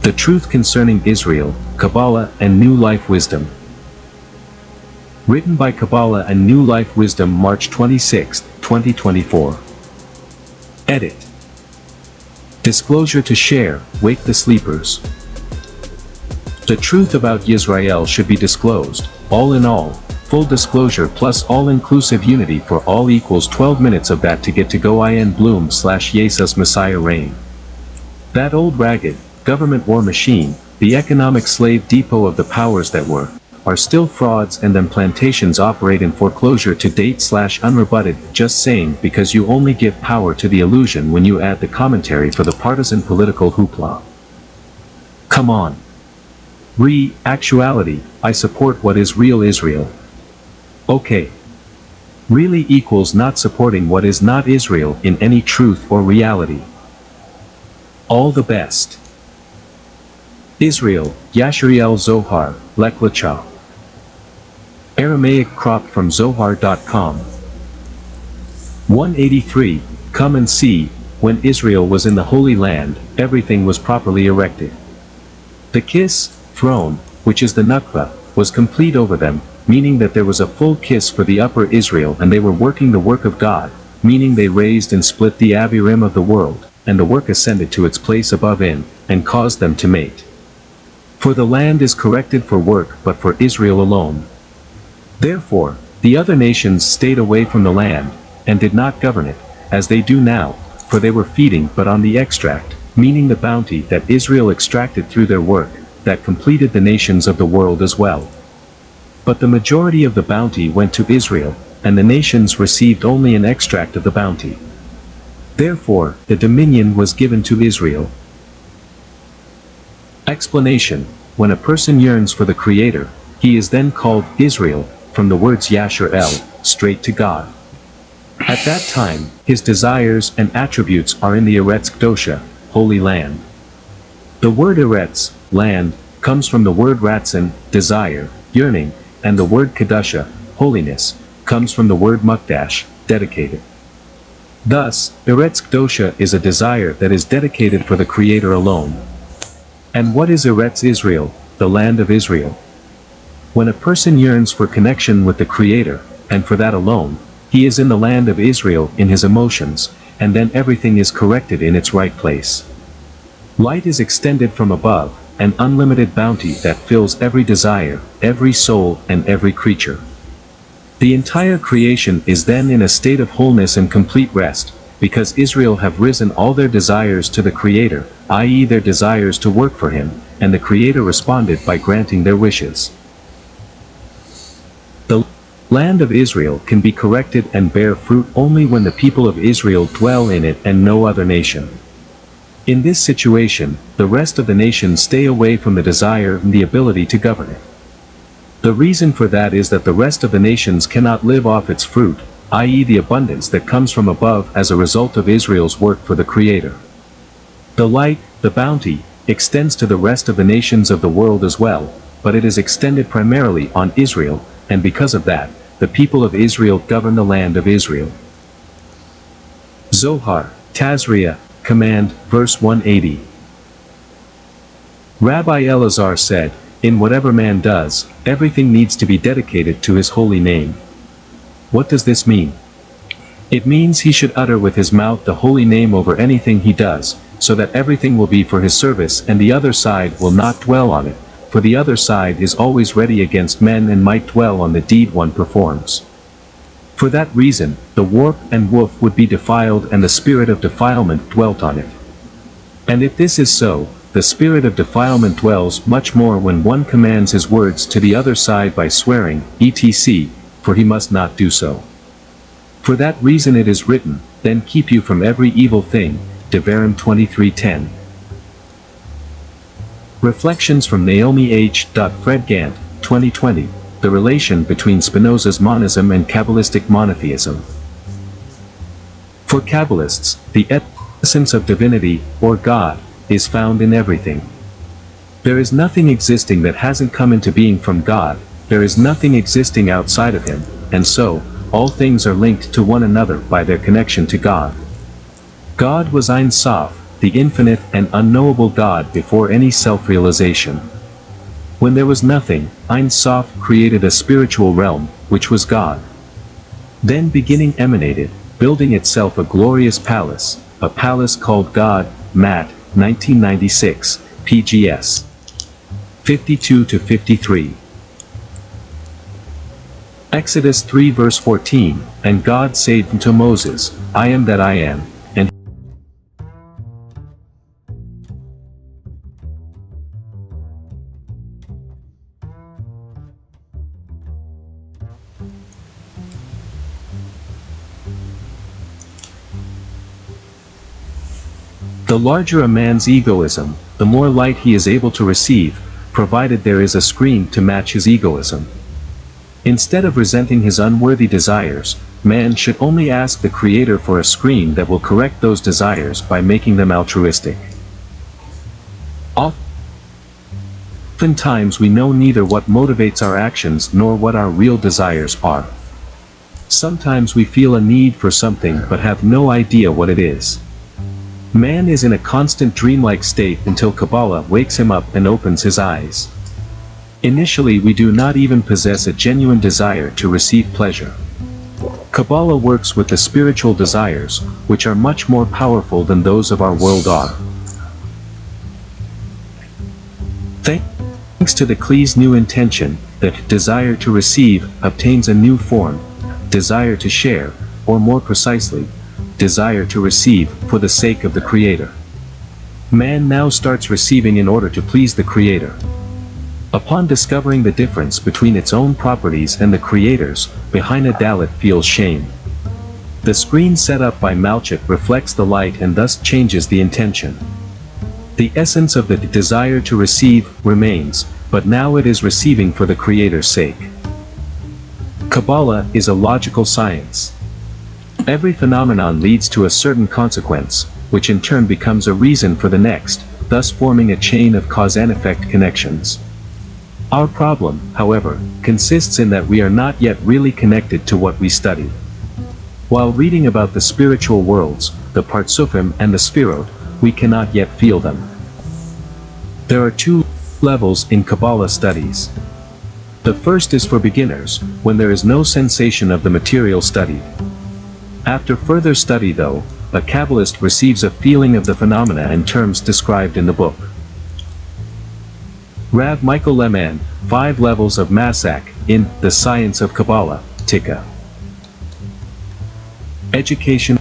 The Truth Concerning Israel, Kabbalah and New Life Wisdom. Written by Kabbalah and New Life Wisdom, March 26, 2024. Edit. Disclosure to share, wake the sleepers. The truth about Yisrael should be disclosed, all in all, full disclosure plus all-inclusive unity for all equals 12 minutes of that to get to go in bloom / Jesus Messiah reign. That old ragged, government war machine, the economic slave depot of the powers that were, are still frauds, and them plantations operate in foreclosure to date / unrebutted, just saying, because you only give power to the illusion when you add the commentary for the partisan political hoopla. Come on. Actuality, I support what is real Israel. Okay. Really equals not supporting what is not Israel in any truth or reality. All the best. Israel, Yashariel Zohar, Leklacha. Aramaic cropped from Zohar.com. 183, come and see, when Israel was in the Holy Land, everything was properly erected. The kiss, throne, which is the Nukba, was complete over them, meaning that there was a full kiss for the upper Israel, and they were working the work of God, meaning they raised and split the Abirim of the world, and the work ascended to its place above in, and caused them to mate. For the land is corrected for work but for Israel alone. Therefore, the other nations stayed away from the land, and did not govern it, as they do now, for they were feeding but on the extract, meaning the bounty that Israel extracted through their work, that completed the nations of the world as well. But the majority of the bounty went to Israel, and the nations received only an extract of the bounty. Therefore, the dominion was given to Israel. Explanation: when a person yearns for the Creator, he is then called Israel, from the words Yashar El, straight to God. At that time, his desires and attributes are in the Eretz Kdosha, Holy Land. The word Eretz, land, comes from the word Ratzon, desire, yearning, and the word Kedusha, holiness, comes from the word Mukdash, dedicated. Thus, Eretz Kdosha is a desire that is dedicated for the Creator alone. And what is Eretz Israel, the land of Israel? When a person yearns for connection with the Creator, and for that alone, he is in the land of Israel in his emotions, and then everything is corrected in its right place. Light is extended from above, an unlimited bounty that fills every desire, every soul, and every creature. The entire creation is then in a state of wholeness and complete rest, because Israel have risen all their desires to the Creator, i.e. their desires to work for Him, and the Creator responded by granting their wishes. The land of Israel can be corrected and bear fruit only when the people of Israel dwell in it and no other nation. In this situation, the rest of the nations stay away from the desire and the ability to govern it. The reason for that is that the rest of the nations cannot live off its fruit, i.e. the abundance that comes from above as a result of Israel's work for the Creator. The light, the bounty, extends to the rest of the nations of the world as well, but it is extended primarily on Israel, and because of that, the people of Israel govern the land of Israel. Zohar, Tazria, Command, verse 180. Rabbi Elazar said, in whatever man does, everything needs to be dedicated to his holy name. What does this mean? It means he should utter with his mouth the holy name over anything he does, so that everything will be for his service and the other side will not dwell on it, for the other side is always ready against men and might dwell on the deed one performs. For that reason, the warp and woof would be defiled and the spirit of defilement dwelt on it. And if this is so, the spirit of defilement dwells much more when one commands his words to the other side by swearing, etc., for he must not do so. For that reason it is written, then keep you from every evil thing, Devarim 23:10. Reflections from Naomi H. Fred Gant, 2020, The Relation Between Spinoza's Monism and Kabbalistic Monotheism. For Kabbalists, the essence of divinity, or God, is found in everything. There is nothing existing that hasn't come into being from God, there is nothing existing outside of Him, and so, all things are linked to one another by their connection to God. God was Ein Sof, the infinite and unknowable God before any self-realization. When there was nothing, Ein Sof created a spiritual realm, which was God. Then beginning emanated, building itself a glorious palace, a palace called God, Matt, 1996, pgs. 52-53. Exodus 3 verse 14, and God said unto Moses, I am that I am, and the larger a man's egoism, the more light he is able to receive, provided there is a screen to match his egoism. Instead of resenting his unworthy desires, man should only ask the Creator for a screen that will correct those desires by making them altruistic. Oftentimes we know neither what motivates our actions nor what our real desires are. Sometimes we feel a need for something but have no idea what it is. Man is in a constant dreamlike state until Kabbalah wakes him up and opens his eyes. Initially we do not even possess a genuine desire to receive pleasure. Kabbalah works with the spiritual desires, which are much more powerful than those of our world are. Thanks to the Kli's new intention, that desire to receive obtains a new form, desire to share, or more precisely, desire to receive for the sake of the Creator. Man now starts receiving in order to please the Creator. Upon discovering the difference between its own properties and the Creator's, Behinah Dalet feels shame. The screen set up by Malchut reflects the light and thus changes the intention. The essence of the desire to receive remains, but now it is receiving for the Creator's sake. Kabbalah is a logical science. Every phenomenon leads to a certain consequence, which in turn becomes a reason for the next, thus forming a chain of cause and effect connections. Our problem, however, consists in that we are not yet really connected to what we study. While reading about the spiritual worlds, the Partsufim and the Sphirot, we cannot yet feel them. There are two levels in Kabbalah studies. The first is for beginners, when there is no sensation of the material studied. After further study though, a Kabbalist receives a feeling of the phenomena and terms described in the book. Rav Michael Lehman, 5 Levels of Massacre, in The Science of Kabbalah, Tikka. Education.